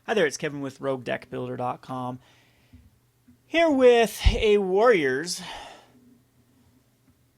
Hi there, it's Kevin with RogueDeckBuilder.com. Here with a Warriors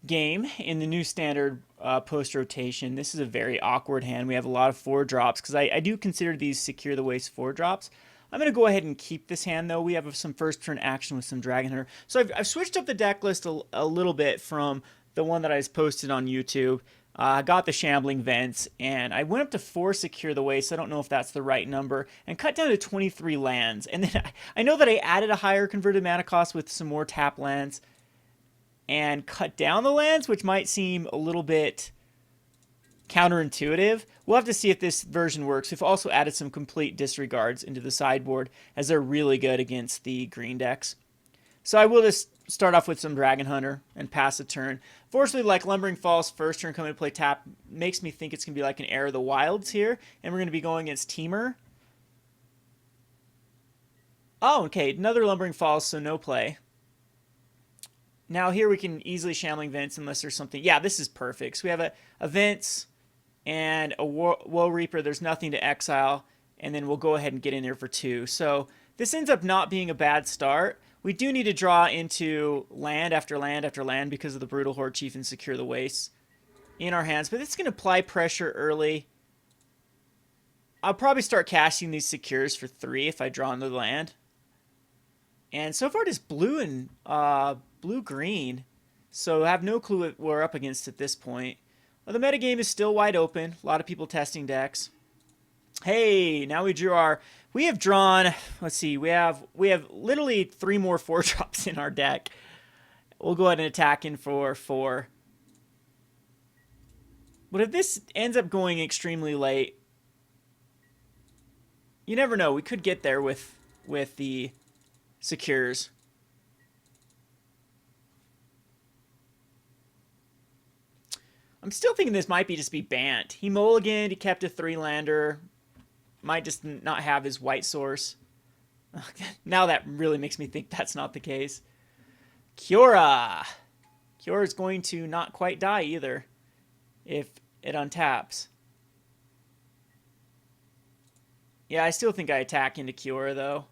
game in the new standard post rotation. This is a very awkward hand. We have a lot of 4 drops because I do consider these Secure the Waste 4 drops. I'm going to go ahead and keep this hand though. We have some first turn action with some Dragon Hunter. So I've switched up the deck list a little bit from the one that I posted on YouTube. I got the Shambling Vents, and I went up to 4 Secure the Waste. I don't know if that's the right number, and cut down to 23 lands. And then I know that I added a higher converted mana cost with some more tap lands and cut down the lands, which might seem a little bit counterintuitive. We'll have to see if this version works. We've also added some complete disregards into the sideboard, as they're really good against the green decks. So I will just start off with some Dragon Hunter and pass a turn. Fortunately, like Lumbering Falls, first turn coming to play tap makes me think it's going to be like an Heir of the Wilds here, and we're going to be going against Teamer. Oh, okay, another Lumbering Falls, so no play. Now here we can easily Shambling Vents unless there's something. Yeah, this is perfect. So we have a Vents and a Woe Reaper. There's nothing to exile, and then we'll go ahead and get in there for 2. So this ends up not being a bad start. We do need to draw into land after land after land because of the Brutal Horde Chief and Secure the Wastes in our hands. But it's going to apply pressure early. I'll probably start casting these Secures for 3 if I draw into the land. And so far it is blue and blue-green. So I have no clue what we're up against at this point. Well, the metagame is still wide open. A lot of people testing decks. Hey, now we have drawn, let's see, we have literally 3 more 4-drops in our deck. We'll go ahead and attack in for 4. But if this ends up going extremely late, you never know. We could get there with the Secures. I'm still thinking this might just be banned. He mulliganed, he kept a 3-lander. Might just not have his white source. Now that really makes me think that's not the case. Kiora. Kiora is going to not quite die either if it untaps. Yeah, I still think I attack into Kiora though.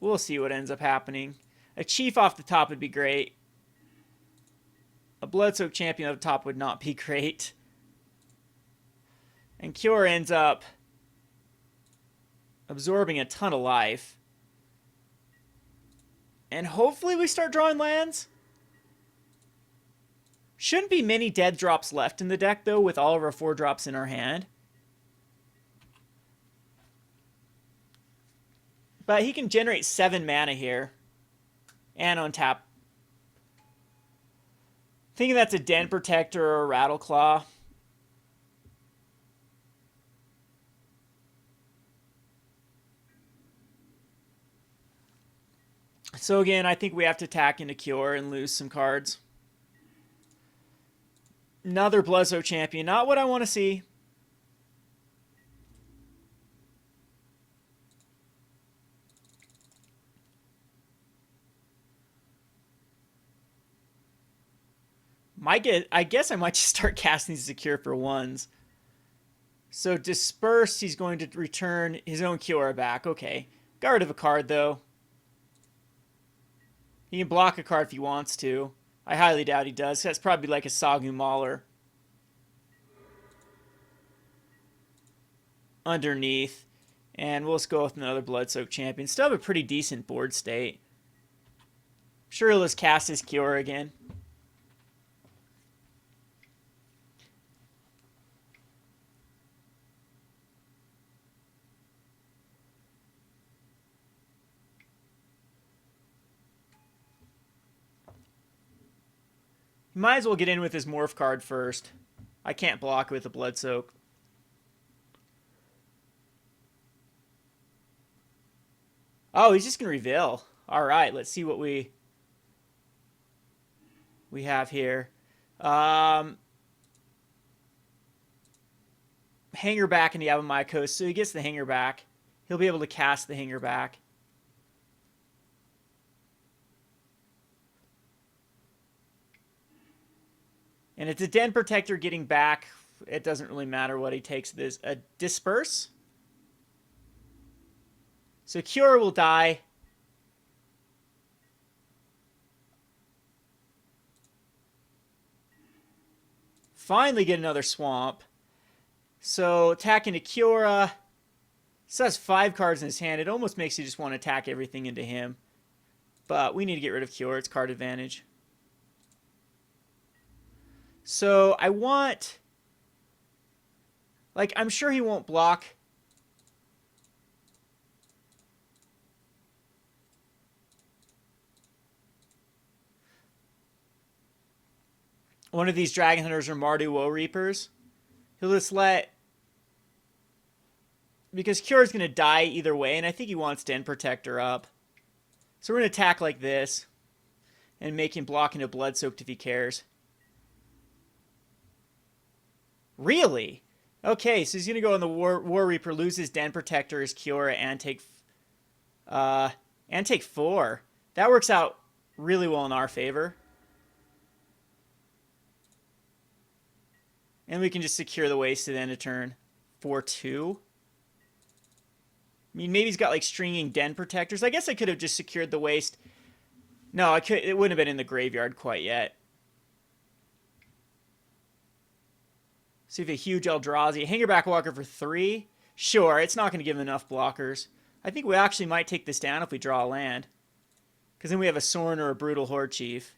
We'll see what ends up happening. A Chief off the top would be great. A Bloodsoaked Champion off the top would not be great. And Kiora ends up absorbing a ton of life. And hopefully we start drawing lands. Shouldn't be many dead drops left in the deck, though, with all of our 4-drops in our hand. But he can generate 7 mana here. And untap. Thinking that's a Den Protector or a Rattleclaw. So again, I think we have to attack into Cure and lose some cards. Another Bloodsoaked Champion. Not what I want to see. I guess I might just start casting Secure for 1s. So Disperse, he's going to return his own Kiora back. Okay. Got rid of a card, though. He can block a card if he wants to. I highly doubt he does. That's probably like a Sagu Mauler. Underneath. And we'll just go with another Bloodsoaked Champion. Still have a pretty decent board state. Sure, he'll just cast his Kiora again. Might as well get in with his Morph card first. I can't block with a Bloodsoak. Oh, he's just going to reveal. All right, let's see what we have here. Hanger back into Yavimaya, so he gets the Hanger back. He'll be able to cast the Hanger back. And it's a Den Protector getting back it doesn't really matter what he takes. This a disperse. So Cure will die. Finally get another swamp. So attacking to Kiora. Still has 5 cards in his hand. It almost makes you just want to attack everything into him. But we need to get rid of Kiora. It's card advantage. So I want... Like, I'm sure he won't block. One of these Dragon Hunters or Mardu Woe Reapers. He'll just let... Because Cure is going to die either way, and I think he wants Den Protector up. So we're going to attack like this. And make him block into Blood Soaked if he cares. Really? Okay, so he's going to go on the War Reaper, lose his Den Protector, his Cure, and take 4. That works out really well in our favor. And we can just secure the waste at the end of turn. 4-2. I mean, maybe he's got like stringing Den Protectors. I guess I could have just secured the waste. No, it wouldn't have been in the graveyard quite yet. See if a huge Eldrazi. Hangerback Walker for 3. Sure, it's not going to give him enough blockers. I think we actually might take this down if we draw a land. Because then we have a Sorin or a Brutal Horde Chief.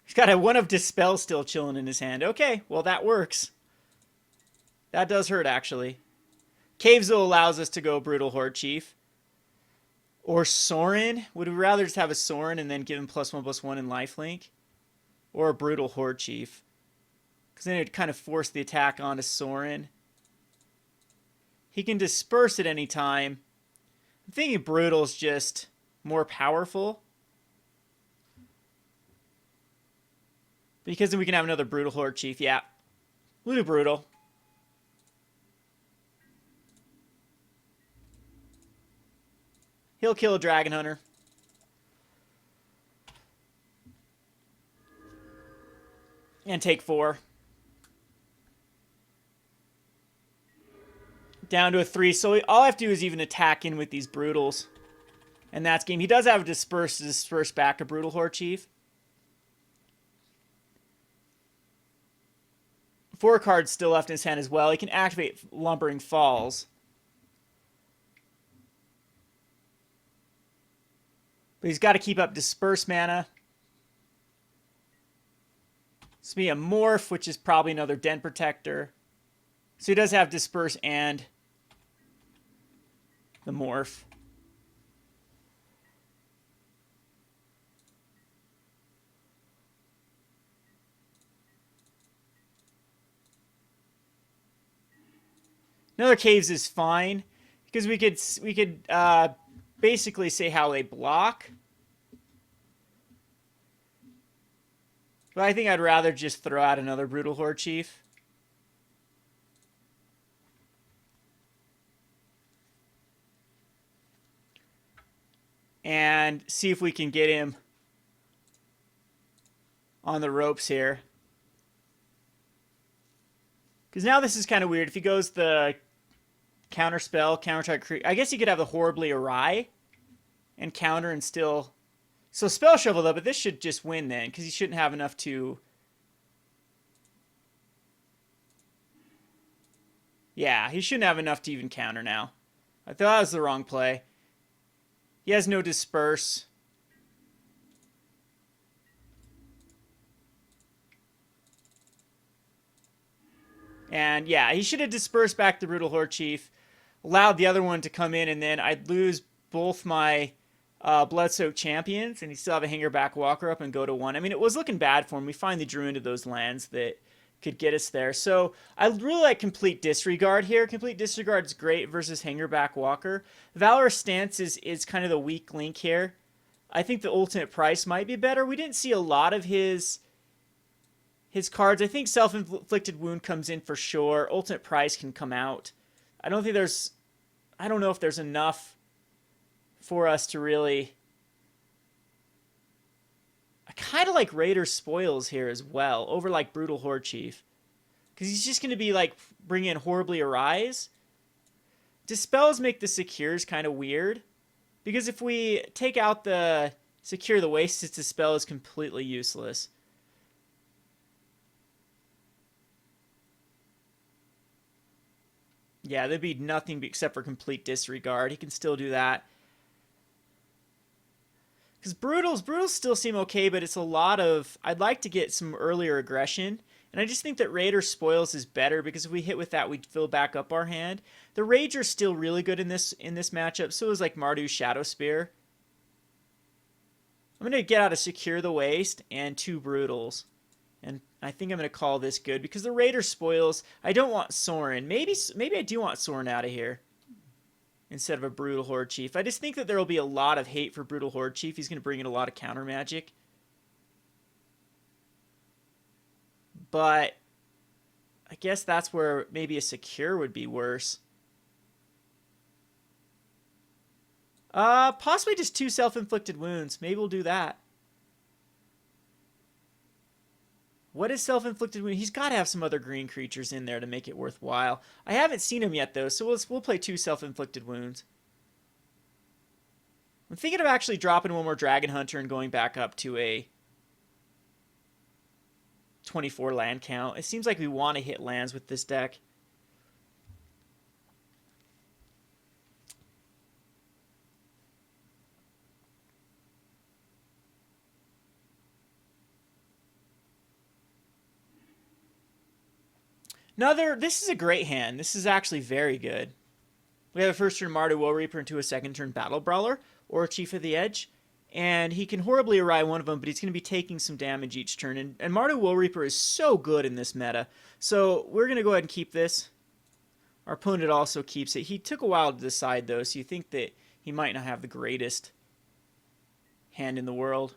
He's got a One of Dispel still chilling in his hand. Okay, well that works. That does hurt, actually. Cavezil allows us to go Brutal Horde Chief. Or Sorin. Would we rather just have a Sorin and then give him +1/+1 in lifelink? Or a Brutal Horde Chief? Because then it'd kind of force the attack onto Sorin. He can disperse at any time. I'm thinking Brutal's just more powerful. Because then we can have another Brutal Horde Chief. Yeah. We'll do Brutal. He'll kill a Dragon Hunter. And take 4. Down to a 3. So all I have to do is even attack in with these Brutals. And that's game. He does have a disperse to disperse back a Brutal Horde Chief. 4 cards still left in his hand as well. He can activate Lumbering Falls. But he's got to keep up Disperse mana. This will be a Morph, which is probably another Den Protector. So he does have Disperse and the Morph. Another Caves is fine because we could basically say how they block. But I think I'd rather just throw out another Brutal Horde Chief. And see if we can get him on the ropes here. Because now this is kind of weird. If he goes the counter spell, counter target, I guess he could have the Horribly Awry and counter and still... So Spell Shovel though, but this should just win then, because he shouldn't have enough to... Yeah, he shouldn't have enough to even counter now. I thought that was the wrong play. He has no Disperse. And yeah, he should have dispersed back the Brutal Horde Chief, allowed the other one to come in, and then I'd lose both my Blood-Soaked Champions, and he'd still have a Hangerback Walker up and go to 1. I mean, it was looking bad for him. We finally drew into those lands that could get us there. So I really like Complete Disregard here. Complete Disregard is great versus Hangerback Walker. Valorous Stance is kind of the weak link here. I think the Ultimate Price might be better. We didn't see a lot of his cards. I think Self-Inflicted Wound comes in for sure. Ultimate Price can come out. I don't think there's I don't know if there's enough for us to really... I kind of like Raider Spoils here as well, over like Brutal Horde Chief. Because he's just going to be like bringing in Horribly Arise. Dispels make the Secures kind of weird. Because if we take out the Secure the Waste, its Dispel is completely useless. Yeah, there'd be nothing except for Complete Disregard. He can still do that. Because Brutals still seem okay, but it's a lot of... I'd like to get some earlier aggression. And I just think that Raider Spoils is better, because if we hit with that, we fill back up our hand. The Rager's still really good in this matchup. So is like Marduk's Shadow Spear. I'm going to get out a Secure the Waste and 2 Brutals. And I think I'm going to call this good, because the Raider Spoils... I don't want Sorin. Maybe I do want Sorin out of here instead of a Brutal Horde Chief. I just think that there will be a lot of hate for Brutal Horde Chief. He's going to bring in a lot of counter magic. But I guess that's where maybe a Secure would be worse. Possibly just 2 Self-Inflicted Wounds. Maybe we'll do that. What is Self-Inflicted Wound? He's got to have some other green creatures in there to make it worthwhile. I haven't seen him yet, though, so we'll play 2 Self-Inflicted Wounds. I'm thinking of actually dropping 1 more Dragon Hunter and going back up to a 24 land count. It seems like we want to hit lands with this deck. This is a great hand. This is actually very good. We have a first turn Mardu Woe Reaper into a second turn Battle Brawler or Chief of the Edge. And he can horribly awry one of them, but he's going to be taking some damage each turn. And Mardu Woe Reaper is so good in this meta. So we're going to go ahead and keep this. Our opponent also keeps it. He took a while to decide, though, so you think that he might not have the greatest hand in the world.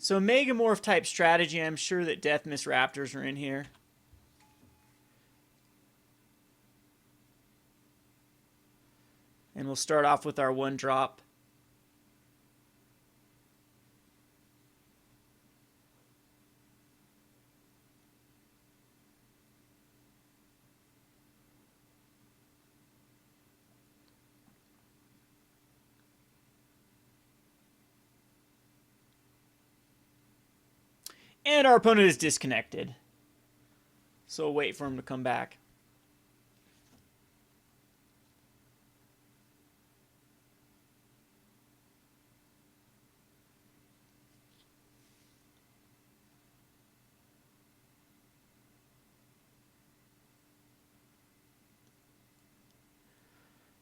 So Megamorph type strategy, I'm sure that Death Miss Raptors are in here. And we'll start off with our 1-drop. And our opponent is disconnected. So we'll wait for him to come back.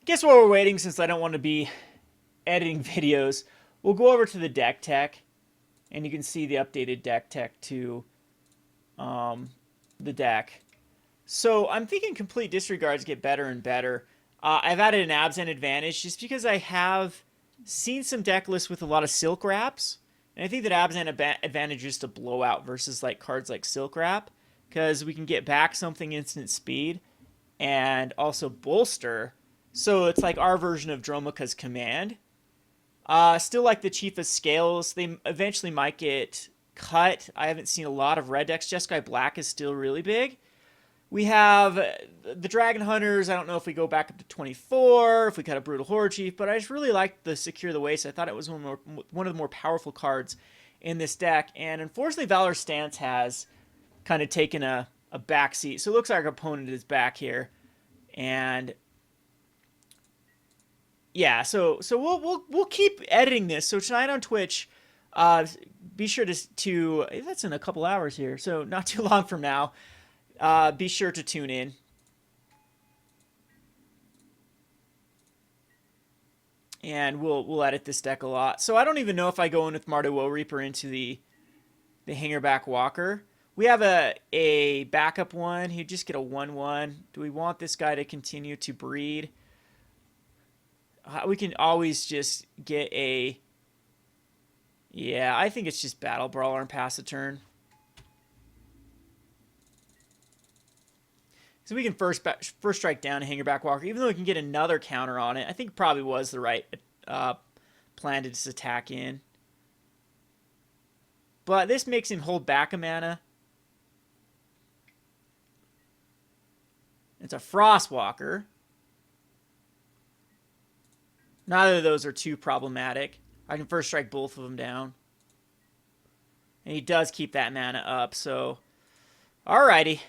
Guess while we're waiting, since I don't want to be editing videos, we'll go over to the deck tech. And you can see the updated deck tech to the deck. So I'm thinking Complete Disregards get better and better. I've added an Abzan Advantage just because I have seen some deck lists with a lot of Silk Wraps. And I think that Abzan Advantage is to blow out versus like cards like Silk Wrap. Because we can get back something instant speed and also bolster. So it's like our version of Dromoka's Command. Still like the Chief of Scales. They eventually might get cut. I haven't seen a lot of red decks. Jeskai Black is still really big. We have the Dragon Hunters. I don't know if we go back up to 24, if we cut a Brutal Horde Chief, but I just really liked the Secure the Waste. I thought it was one of the more powerful cards in this deck. And unfortunately, Valor's Stance has kind of taken a backseat. So it looks like our opponent is back here. And yeah, so we'll keep editing this. So tonight on Twitch, be sure to that's in a couple hours here, so not too long from now. Be sure to tune in. And we'll edit this deck a lot. So I don't even know if I go in with Mardu Woe Reaper into the Hangerback Walker. We have a backup one. He'd just get a 1/1. Do we want this guy to continue to breed? We can always just get a... Yeah, I think it's just Battle Brawler and pass a turn. So we can first strike down a Hangerback Walker, even though we can get another counter on it. I think it probably was the right plan to just attack in. But this makes him hold back a mana. It's a Frostwalker. Neither of those are too problematic. I can first strike both of them down. And he does keep that mana up, so... Alrighty.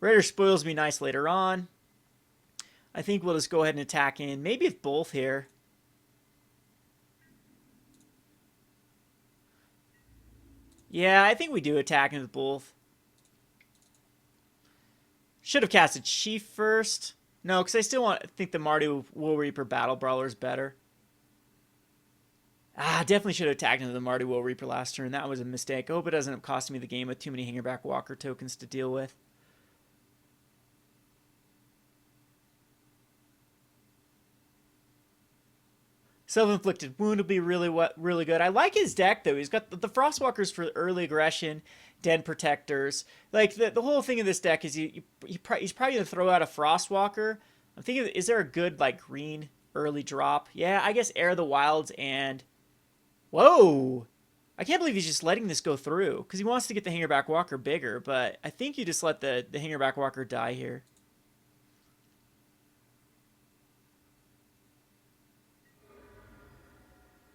Raider Spoils me nice later on. I think we'll just go ahead and attack in. Maybe it's both here. Yeah, I think we do attack in with both. Should have casted Chief first. No, because I still think the Marty Will Reaper Battle Brawler is better. Definitely should have attacked into the Marty Will Reaper last turn. That was a mistake. I hope it doesn't end up costing me the game with too many Hangerback Walker tokens to deal with. Self-inflicted wound will be really good. I like his deck though. He's got the Frostwalkers for early aggression, Den Protectors. Like the whole thing of this deck is he's probably gonna throw out a Frostwalker. I'm thinking, is there a good like green early drop? Yeah, I guess Air of the Wilds and whoa! I can't believe he's just letting this go through because he wants to get the Hangerback Walker bigger. But I think you just let the Hangerback Walker die here.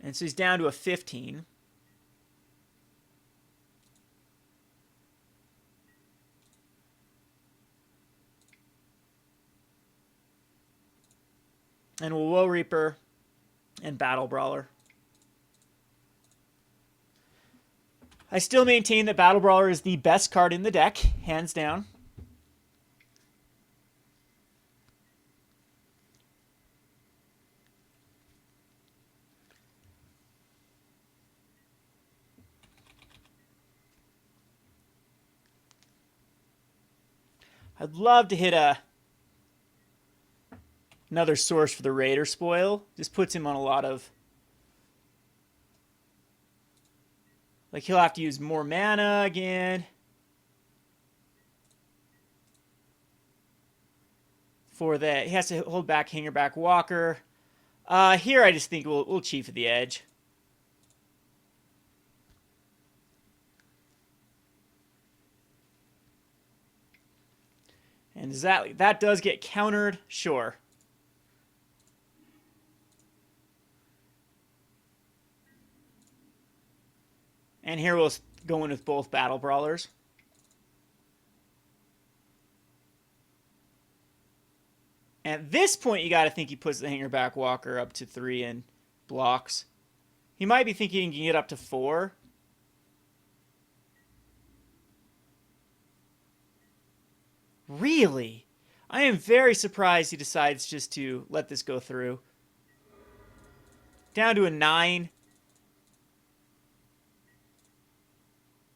And so he's down to a 15. And we'll Will Reaper and Battle Brawler. I still maintain that Battle Brawler is the best card in the deck, hands down. I'd love to hit another source for the Raider spoil. Just puts him on a lot of... Like, he'll have to use more mana again. For that, he has to hold back Hangerback Walker. Here I just think we'll Chief at the edge. And that does get countered? Sure. And here we'll go in with both Battle Brawlers. At this point, you got to think he puts the Hangerback Walker up to 3 and blocks. He might be thinking he can get up to 4. Really? I am very surprised he decides just to let this go through. Down to a 9.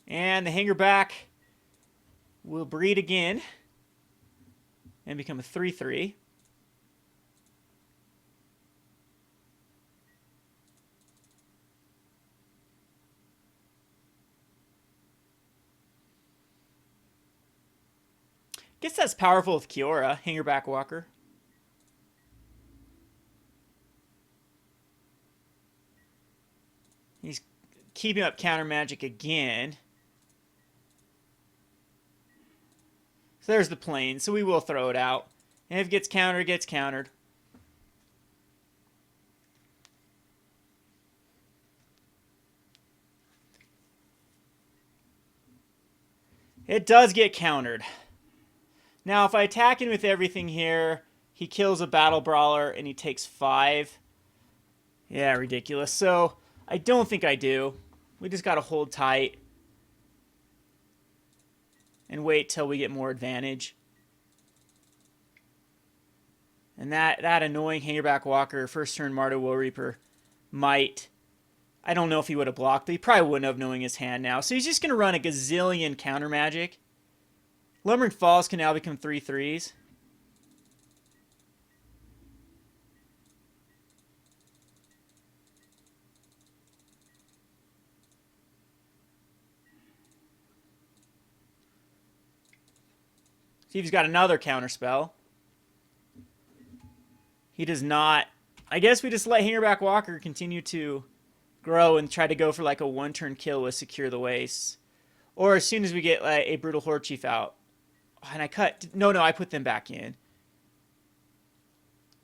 And the Hangerback will breed again and become a 3/3. Guess that's powerful with Kiora, Hangerback Walker. He's keeping up counter magic again. So there's the plane, so we will throw it out. And if it gets countered, it gets countered. It does get countered. Now, if I attack him with everything here, he kills a Battle Brawler and he takes 5. Yeah, ridiculous. So, I don't think I do. We just got to hold tight and wait till we get more advantage. And that annoying Hangerback Walker, first turn Marty Will Reaper, might... I don't know if he would have blocked, but he probably wouldn't have, knowing his hand now. So he's just going to run a gazillion counter magic. Lumbering Falls can now become 3/3s. See if he's got another counterspell. He does not. I guess we just let Hangerback Walker continue to grow and try to go for like a one-turn kill with Secure the Wastes. Or as soon as we get like, a Brutal Horde Chief out. Oh, and I cut. No, I put them back in.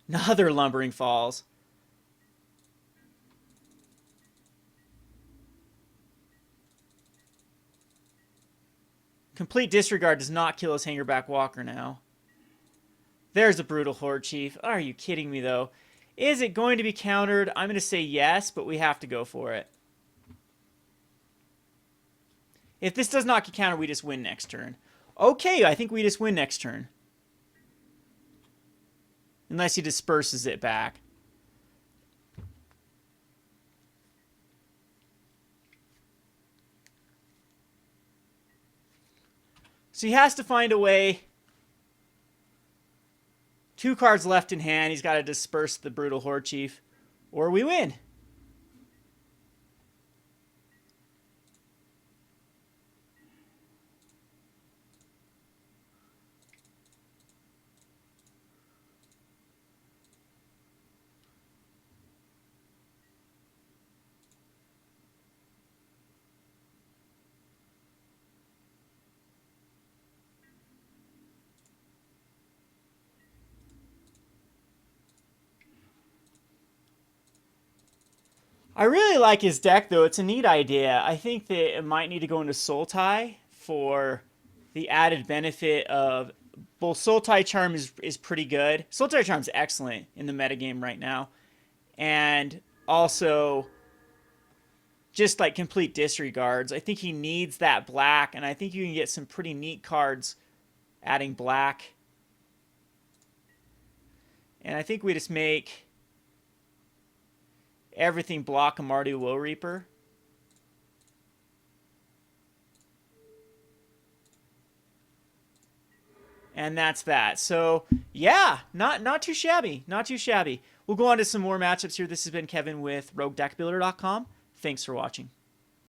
Another Lumbering Falls. Complete Disregard does not kill his Hangerback Walker now. There's a Brutal Horde Chief. Are you kidding me, though? Is it going to be countered? I'm going to say yes, but we have to go for it. If this does not get countered, we just win next turn. Okay, I think we just win next turn. Unless he disperses it back. So he has to find a way. 2 cards left in hand. He's got to disperse the Brutal Horde Chief. Or we win. I really like his deck, though. It's a neat idea. I think that it might need to go into Sultai for the added benefit of both. Sultai Charm is pretty good. Sultai Charm is excellent in the metagame right now. And also just like complete disregards. I think he needs that black, and I think you can get some pretty neat cards adding black. And I think we just make everything block a Mardu Woe Reaper. And that's that. So, yeah, not too shabby. Not too shabby. We'll go on to some more matchups here. This has been Kevin with RogueDeckBuilder.com. Thanks for watching.